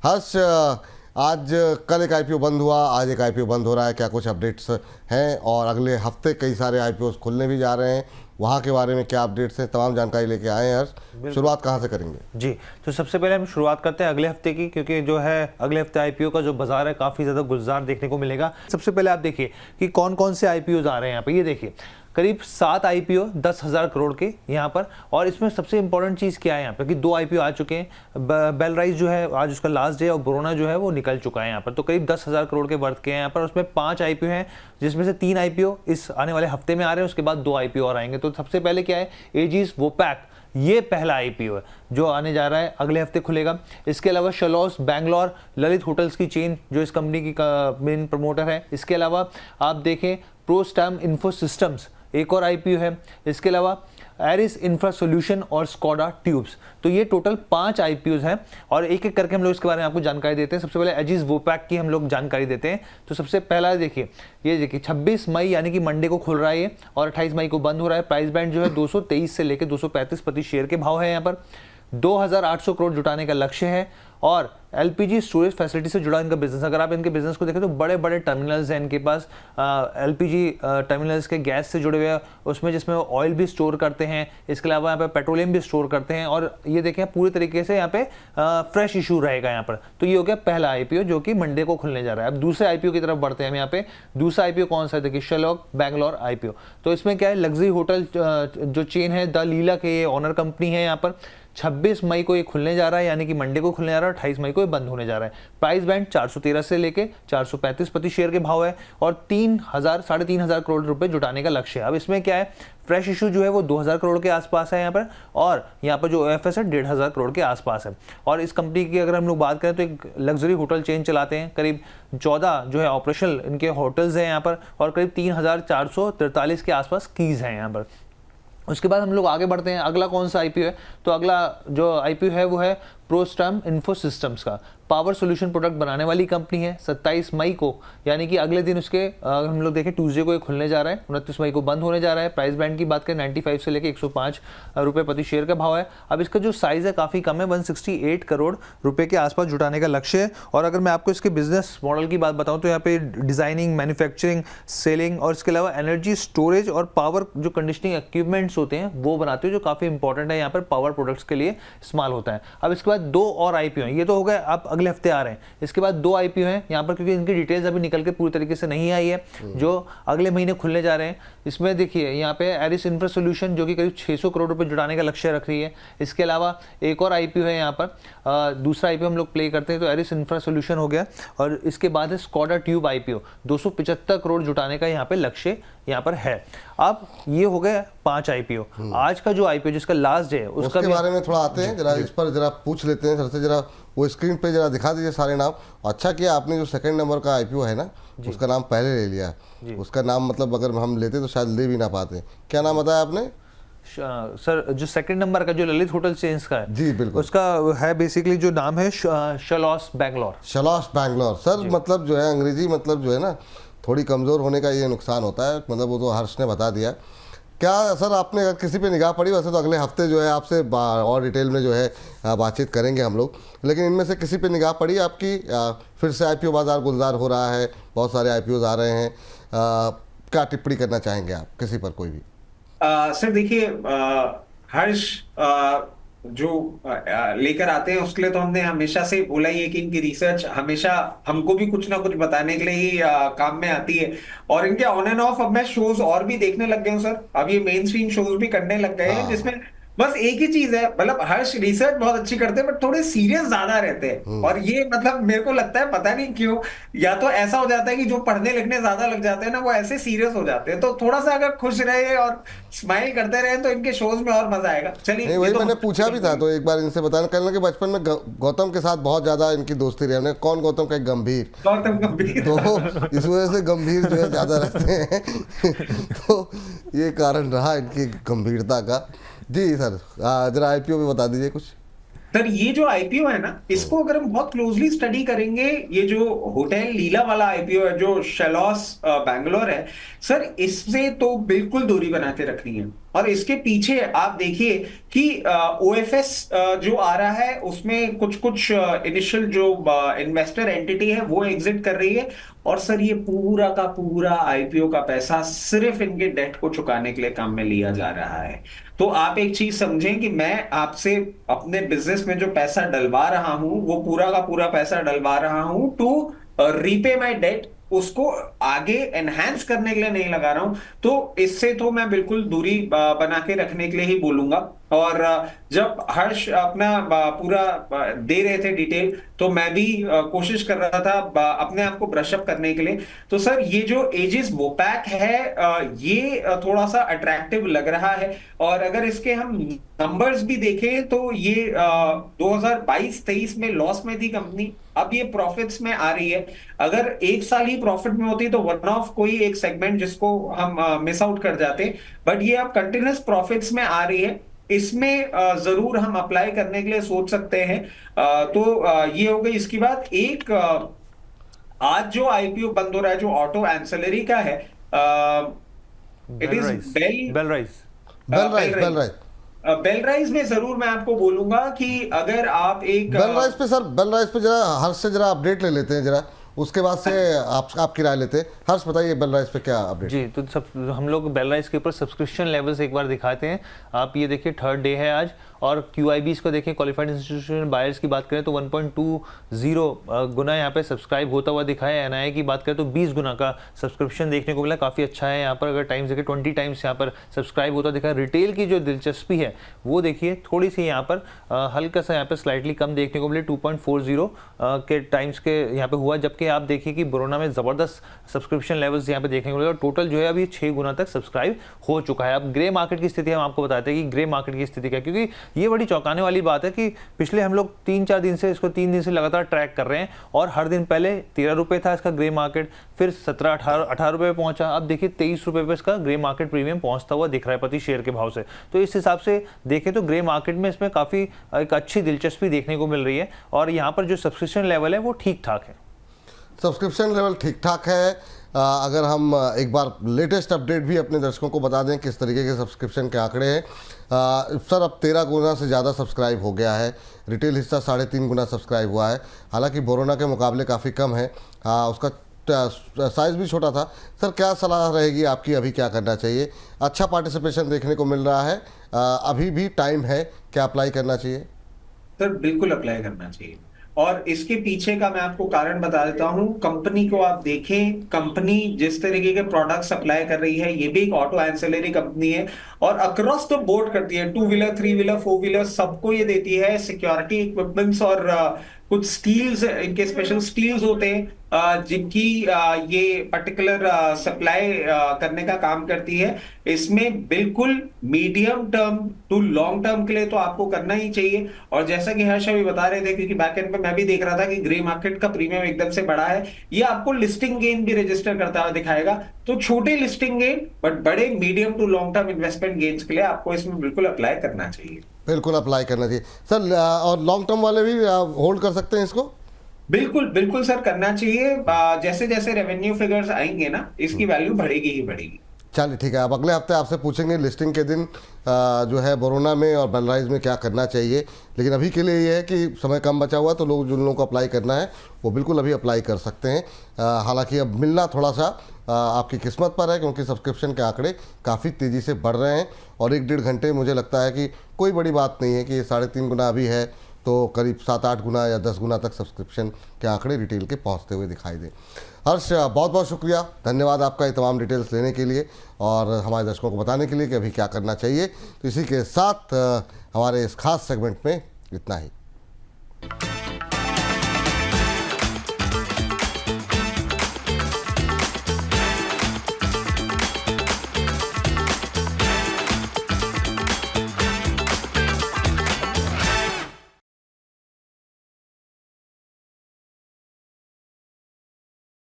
हर्ष, आज कल एक आईपीओ बंद हुआ, आज एक आईपीओ बंद हो रहा है, क्या कुछ अपडेट्स हैं? और अगले हफ्ते कई सारे आईपीओ खुलने भी जा रहे हैं, वहाँ के बारे में क्या अपडेट्स हैं, तमाम जानकारी लेके आए हैं। हर्ष, शुरुआत कहाँ से करेंगे? जी, तो सबसे पहले हम शुरुआत करते हैं अगले हफ्ते की, क्योंकि जो है अगले हफ्ते आईपीओ का जो बाजार है काफ़ी ज़्यादा गुलजार देखने को मिलेगा। सबसे पहले आप देखिए कि कौन कौन से आईपीओ आ रहे हैं यहाँ पे। ये देखिए करीब 7 आईपीओ 10,000 करोड़ के यहाँ पर। और इसमें सबसे इंपॉर्टेंट चीज़ क्या है यहाँ पर कि 2 आईपीओ आ चुके हैं। बेलराइज जो है आज उसका लास्ट डे, और बोरोना जो है वो निकल चुका है यहाँ पर। तो करीब 10,000 करोड़ के वर्थ के हैं यहाँ पर। उसमें 5 आईपीओ हैं, जिसमें से 3 आईपीओ इस आने वाले हफ्ते में आ रहे हैं, उसके बाद 2 आईपीओ और आएंगे। तो सबसे पहले क्या है, एजिस वोपैक, ये पहला आईपीओ है जो आने जा रहा है, अगले हफ्ते खुलेगा। इसके अलावा शलॉस बैंगलोर, ललित होटल्स की चेन जो इस कंपनी की मेन प्रमोटर है। इसके अलावा आप देखें प्रोस्टैम इन्फो सिस्टम्स, एक और आईपीओ है। इसके अलावा एरिस इंफ्रा सॉल्यूशन और स्कोडा ट्यूब्स। तो ये टोटल 5 आईपीओज हैं, और एक एक करके हम लोग इसके बारे में आपको जानकारी देते हैं। सबसे पहले एजिस वोपैक की हम लोग जानकारी देते हैं। तो सबसे पहला देखिए, ये देखिए 26 मई यानी कि मंडे को खुल रहा है ये, और 28 मई को बंद हो रहा है। प्राइस बैंड जो है 223 से लेकर 235 प्रति शेयर के भाव है यहाँ पर। 2,800 करोड़ जुटाने का लक्ष्य है। और एलपीजी स्टोरेज फैसिलिटी से जुड़ा इनका बिजनेस, अगर आप इनके बिजनेस को देखें तो बड़े बड़े टर्मिनल्स हैं इनके पास। एलपीजी टर्मिनल्स के गैस से जुड़े हुए हैं, उसमें जिसमें ऑयल भी स्टोर करते हैं। इसके अलावा यहाँ पे पेट्रोलियम भी स्टोर करते हैं। और ये देखें पूरी तरीके से यहाँ पे फ्रेश इशू रहेगा यहाँ पर। तो ये हो गया पहला आईपीओ जो कि मंडे को खुलने जा रहा है। अब दूसरे आईपीओ की तरफ बढ़ते हैं हम यहाँ पे। दूसरा आईपीओ कौन सा है, देखिए शलॉक बैंगलोर आईपीओ। तो इसमें क्या है, लग्जरी होटल जो चेन है द लीला के ये ऑनर कंपनी है यहाँ पर। 26 मई को ये खुलने जा रहा है, यानी कि मंडे को खुलने जा रहा है। 28 मई को ये बंद होने जा रहा है। प्राइस बैंड 413 से लेके 435 प्रति शेयर के भाव है, और 3,000-3,500 करोड़ रुपए जुटाने का लक्ष्य है। अब इसमें क्या है, फ्रेश इशू जो है वो 2,000 करोड़ के आसपास है यहाँ पर, और यहाँ पर जो ओएफएस है 1,500 करोड़ के आसपास है। और इस कंपनी की अगर हम लोग बात करें तो एक लग्जरी होटल चेन चलाते हैं। करीब 14 जो है ऑपरेशनल इनके होटल्स हैं यहाँ पर, और करीब 3,443 के आसपास कीज हैं यहाँ पर। उसके बाद हम लोग आगे बढ़ते हैं। अगला कौन सा आईपीओ है, तो अगला जो आईपीओ है वो है प्रोस्टैम इन्फो सिस्टम्स का। पावर सोल्यूशन प्रोडक्ट बनाने वाली कंपनी है। 27 मई को यानी कि अगले दिन उसके हम लोग देखें ट्यूसडे को ये खुलने जा रहा है। 29 मई को बंद होने जा रहा है। प्राइस बैंड की बात करें 95 से लेकर 105 रुपये प्रति शेयर का भाव है। अब इसका जो साइज़ है काफ़ी कम है, 168 करोड़ रुपए के आसपास जुटाने का लक्ष्य है। और अगर मैं आपको इसके बिजनेस मॉडल की बात बताऊँ तो यहाँ पे डिज़ाइनिंग, मैन्युफैक्चरिंग, सेलिंग, और इसके अलावा एनर्जी स्टोरेज और पावर जो कंडीशनिंग इक्विपमेंट्स होते हैं वो बनाते हैं, जो काफ़ी इंपॉर्टेंट है यहाँ पर पावर प्रोडक्ट्स के लिए इस्तेमाल होता है। अब इसके बाद 2 और आईपीओ हैं। ये तो हो गए, आप अगले हफ्ते आ रहे हैं। इसके बाद 2 आईपीओ हैं यहाँ पर, क्योंकि इनकी डिटेल्स अभी निकल के पूरी तरीके से नहीं आई है, जो अगले महीने खुलने जा रहे हैं। इसमें देखिए यहाँ पे एरिस इंफ्रा सॉल्यूशन जो कि करीब 600 करोड़ रुपए जुटाने का लक्ष्य रख रही है। इसके अलावा एक और आईपीओ है यहाँ पर। दूसरा आईपीओ हम लोग प्ले करते हैं तो एरिस इंफ्रा सॉल्यूशन हो गया, और इसके बाद है स्कोडा ट्यूब आईपीओ। 275 करोड़ जुटाने का यहाँ पे लक्ष्य यहाँ पर है। अब ये हो गए 5 आईपीओ। आज का जो आईपीओ जिसका लास्ट डे है उसके बारे में थोड़ा आते हैं, जरा इस पर जरा पूछ लेते हैं सर से। जरा वो स्क्रीन पे जरा दिखा दीजिए सारे नाम। अच्छा किया आपने जो सेकंड नंबर का आईपीओ है ना, उसका नाम पहले ले लिया। उसका नाम मतलब अगर हम लेते तो शायद ले भी ना पाते। क्या नाम बताया आपने सर? जो सेकंड नंबर का जो ललित होटल चेन्स का है, जी बिल्कुल, उसका है बेसिकली जो नाम है शलॉस बैंगलोर। शलॉस बैंगलोर सर, मतलब जो है अंग्रेजी मतलब जो है ना थोड़ी कमज़ोर होने का ये नुकसान होता है, मतलब वो तो हर्ष ने बता दिया। क्या सर आपने अगर किसी पे निगाह पड़ी, वैसे तो अगले हफ्ते जो है आपसे और डिटेल में जो है बातचीत करेंगे हम लोग, लेकिन इनमें से किसी पे निगाह पड़ी आपकी? फिर से आईपीओ बाजार गुलजार हो रहा है, बहुत सारे आईपीओ आ रहे हैं, क्या टिप्पणी करना चाहेंगे आप किसी पर, कोई भी? सर देखिए, हर्ष जो लेकर आते हैं उसके लिए तो हमने हमेशा से बोला ही है कि इनकी रिसर्च हमेशा हमको भी कुछ ना कुछ बताने के लिए ही काम में आती है। और इनके ऑन एंड ऑफ अब मैं शोज और भी देखने लग गया हूँ सर। अब ये मेन स्ट्रीम शोज भी करने लग गए हैं, जिसमें बस एक ही चीज है, मतलब हर्ष रिसर्च बहुत अच्छी करते हैं बट थोड़े सीरियस ज्यादा रहते हैं। और ये मतलब मेरे को लगता है पता नहीं क्यों, या तो ऐसा हो जाता है कि जो पढ़ने लिखने ज्यादा लग जाते हैं ना वो ऐसे सीरियस हो जाते हैं। तो थोड़ा सा अगर खुश रहे और स्माइल करते रहे तो इनके शोज में और मजा आएगा। चलिए, वही तो मैंने पूछा भी था, तो एक बार इनसे बताना कहना कि बचपन में गौतम के साथ बहुत ज्यादा इनकी दोस्ती रही। कौन गौतम का? गंभीर। गौतम गंभीर। तो इस वजह से गंभीर जो है ज्यादा रखते हैं तो ये कारण रहा इनकी गंभीरता का। जी सर, जरा आईपीओ में बता दीजिए कुछ। सर ये जो आईपीओ है ना, इसको अगर हम बहुत क्लोजली स्टडी करेंगे, ये जो होटल लीला वाला आईपीओ है जो शलॉस बैंगलोर है, सर इससे तो बिल्कुल दूरी बना के रखनी है। और इसके पीछे आप देखिए कि ओएफएस जो आ रहा है उसमें कुछ कुछ इनिशियल जो इन्वेस्टर एंटिटी है वो एग्जिट कर रही है। और सर ये पूरा का पूरा आईपीओ का पैसा सिर्फ इनके डेट को चुकाने के लिए काम में लिया जा रहा है। तो आप एक चीज समझें कि मैं आपसे अपने बिजनेस में जो पैसा डलवा रहा हूं वो पूरा का पूरा पैसा डलवा रहा हूं टू रीपे माई डेट, उसको आगे एनहांस करने के लिए नहीं लगा रहा हूं। तो इससे तो मैं बिल्कुल दूरी बना के रखने के लिए ही बोलूंगा। और जब हर्ष अपना पूरा दे रहे थे डिटेल तो मैं भी कोशिश कर रहा था अपने आप को ब्रशअप करने के लिए। तो सर ये जो एजिस वोपैक है ये थोड़ा सा अट्रैक्टिव लग रहा है। और अगर इसके हम नंबर्स भी देखें तो ये 2022-23 में लॉस में थी कंपनी, अब ये प्रॉफिट्स में आ रही है। अगर एक साल ही प्रॉफिट में होती तो वन ऑफ कोई एक सेगमेंट जिसको हम मिस आउट कर जाते, बट ये अब कंटिन्यूस प्रॉफिट्स में आ रही है। इसमें जरूर हम अप्लाई करने के लिए सोच सकते हैं। तो ये हो गई इसकी बात। एक आज जो आईपीओ बंद हो रहा है जो ऑटो एंसिलरी का है, इट इज बेलराइज बेलराइज में जरूर मैं आपको बोलूंगा कि अगर आप एक बेलराइज पे जरा हर्ष से जरा अपडेट ले लेते हैं जरा, उसके बाद से आपकी राय लेते हैं। हर्ष बताइए बेलराइज पे क्या अपडेट? जी, तो हम लोग बेलराइज के ऊपर सब्सक्रिप्शन लेवल्स एक बार दिखाते हैं। आप ये देखिए थर्ड डे है आज, और QIBs को देखें, क्वालिफाइड इंस्टीट्यूशन बायर्स की बात करें तो 1.20 गुना यहाँ पे सब्सक्राइब होता हुआ दिखा है। NII की बात करें तो 20 गुना का सब्सक्रिप्शन देखने को मिला, काफ़ी अच्छा है। यहाँ पर अगर टाइम्स देखें 20 टाइम्स यहाँ पर सब्सक्राइब होता दिखा है। रिटेल की जो दिलचस्पी है वो देखिए थोड़ी सी यहाँ पर हल्का सा यहाँ पर स्लाइटली कम देखने को मिले, 2.40 के टाइम्स के यहाँ पे हुआ। जबकि आप देखिए कि बोरोना में ज़बरदस्त सब्सक्रिप्शन लेवल्स यहाँ पे देखने को मिले, और टोटल जो है अभी 6 गुना तक सब्सक्राइब हो चुका है। अब ग्रे मार्केट की स्थिति हम आपको बताते हैं कि ग्रे मार्केट की स्थिति क्या है, क्योंकि ये बड़ी चौंकाने वाली बात है कि पिछले हम लोग 3-4 दिन से इसको 3 दिन से लगातार ट्रैक कर रहे हैं, और हर दिन पहले 13 रुपये था इसका ग्रे मार्केट, फिर 17-18 रुपये पे पहुंचा, अब देखिए 23 रुपये पे इसका ग्रे मार्केट प्रीमियम पहुंचता हुआ दिख रहा है प्रति शेयर के भाव से। तो इस हिसाब से देखें तो ग्रे मार्केट में इसमें काफ़ी एक अच्छी दिलचस्पी देखने को मिल रही है, और यहाँ पर जो सब्सक्रिप्शन लेवल है वो ठीक ठाक है। सब्सक्रिप्शन लेवल ठीक ठाक है। अगर हम एक बार लेटेस्ट अपडेट भी अपने दर्शकों को बता दें किस तरीके के सब्सक्रिप्शन के आंकड़े हैं। सर अब 13 गुना से ज़्यादा सब्सक्राइब हो गया है, रिटेल हिस्सा 3.5 गुना सब्सक्राइब हुआ है, हालांकि बोरोना के मुकाबले काफ़ी कम है। उसका साइज़ भी छोटा था। सर क्या सलाह रहेगी आपकी, अभी क्या करना चाहिए? अच्छा पार्टिसिपेशन देखने को मिल रहा है, अभी भी टाइम है, क्या अप्लाई करना चाहिए? सर बिल्कुल अप्लाई करना चाहिए, और इसके पीछे का मैं आपको कारण बता देता हूं। कंपनी को आप देखें, कंपनी जिस तरीके के प्रोडक्ट सप्लाई कर रही है, ये भी एक ऑटो एंसिलरी कंपनी है, और अक्रॉस द बोर्ड करती है, 2 व्हीलर 3 व्हीलर 4 व्हीलर सबको ये देती है सिक्योरिटी इक्विपमेंट्स, और कुछ स्टील्स, इनके स्पेशल स्टील्स होते हैं जिनकी ये पर्टिकुलर सप्लाई करने का काम करती है। इसमें बिल्कुल medium term to long term के लिए तो आपको करना ही चाहिए। और जैसा कि हर्ष अभी बता रहे थे, क्योंकि बैकएंड पे मैं भी देख रहा था कि ग्रे मार्केट का प्रीमियम एकदम से बढ़ा है, ये आपको लिस्टिंग गेन भी रजिस्टर करता हुआ दिखाएगा। तो छोटे लिस्टिंग गेन बट बड़े medium to long term investment gains के लिए आपको इसमें बिल्कुल अप्लाई करना चाहिए। बिल्कुल अप्लाई करना चाहिए सर। और लॉन्ग टर्म वाले भी होल्ड कर सकते हैं इसको? बिल्कुल बिल्कुल सर, करना चाहिए। जैसे जैसे रेवेन्यू फिगर्स आएंगे ना, इसकी वैल्यू बढ़ेगी ही बढ़ेगी। चलिए ठीक है, अब अगले हफ्ते आपसे पूछेंगे लिस्टिंग के दिन जो है बोरोना में और बेलराइज में क्या करना चाहिए। लेकिन अभी के लिए ये है कि समय कम बचा हुआ, तो लोग जिन लोगों को अप्लाई करना है वो बिल्कुल अभी अप्लाई कर सकते हैं। हालांकि अब मिलना थोड़ा सा आपकी किस्मत पर है, क्योंकि सब्सक्रिप्शन के आंकड़े काफ़ी तेज़ी से बढ़ रहे हैं, और 1-1.5 घंटे मुझे लगता है कि कोई बड़ी बात नहीं है कि 3.5 गुना अभी है, तो करीब 7-8 गुना या 10 गुना तक सब्सक्रिप्शन के आंकड़े रिटेल के पहुंचते हुए दिखाई दे। हर्ष बहुत बहुत शुक्रिया, धन्यवाद आपका ये तमाम डिटेल्स लेने के लिए और हमारे दर्शकों को बताने के लिए कि अभी क्या करना चाहिए। तो इसी के साथ हमारे इस खास सेगमेंट में इतना ही।